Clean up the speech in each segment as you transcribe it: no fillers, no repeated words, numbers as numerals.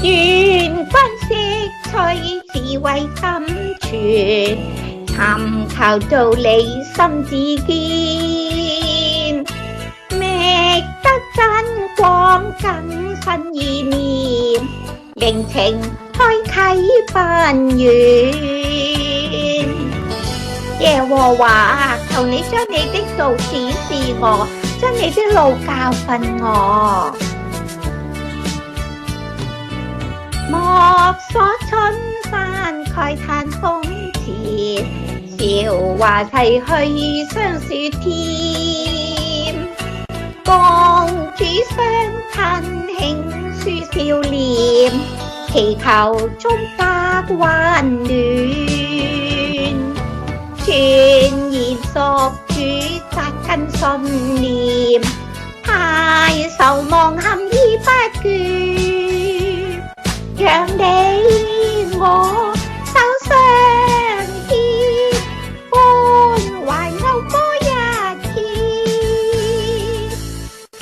願君識趣，智慧深存，尋求道理心自見，覓得真光更新意念，靈情開啟不遠。耶和華，求你將你的道指示我，將你的路教訓我。莫所春山慨嘆風前，韶華逝去相說甜。共主相親輕書笑臉，祈求終得溫暖。全然屬主扎根信念，太守望含義不倦，讓你我手相牽，歡懷謳歌一天。謝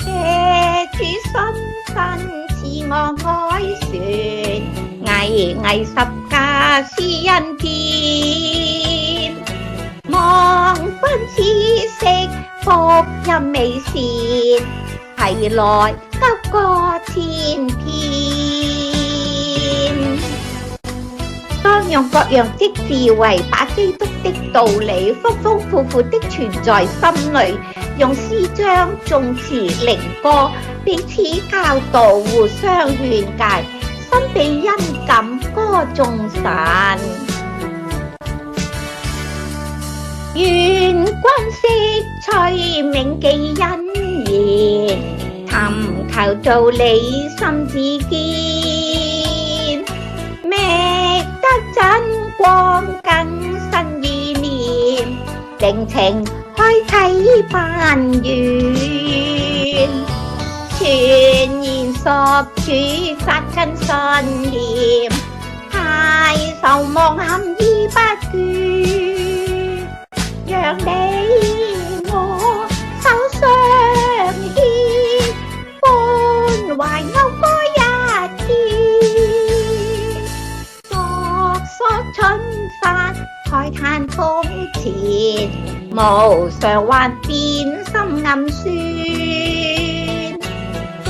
主信身賜我凱旋，巍巍十架施恩典。望君知識福音美善，齊來急歌千遍。當用各樣的智慧，把基督的道理豐豐富富的存在心裏，用詩章、頌詞、靈歌彼此教導，互相勸誡，心被恩感歌頌神。願君識趣，銘記恩言，尋求道理心自見，覓得真光更新意念，靈情開啟不遠。全然屬主扎根信念，太守望含義不倦。讓你我手相牽，歡懷謳歌一天。莫所春山慨嘆風前，無常幻變心暗酸。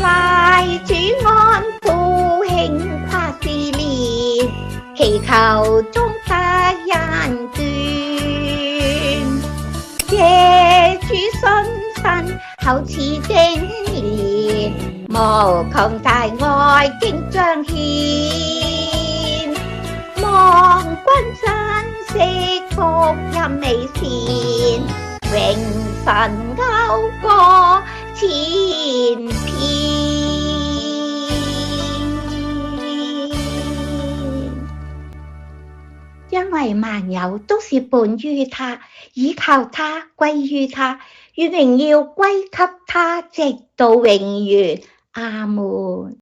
賴主安撫輕跨試煉，祈求終得恩眷。謝主信身厚賜精煉，無窮大愛經彰顯。望君珍惜福音美善，榮神謳歌千遍。因為萬有都是本於他，倚靠他，歸於他，願榮耀歸給他，直到永遠。阿們。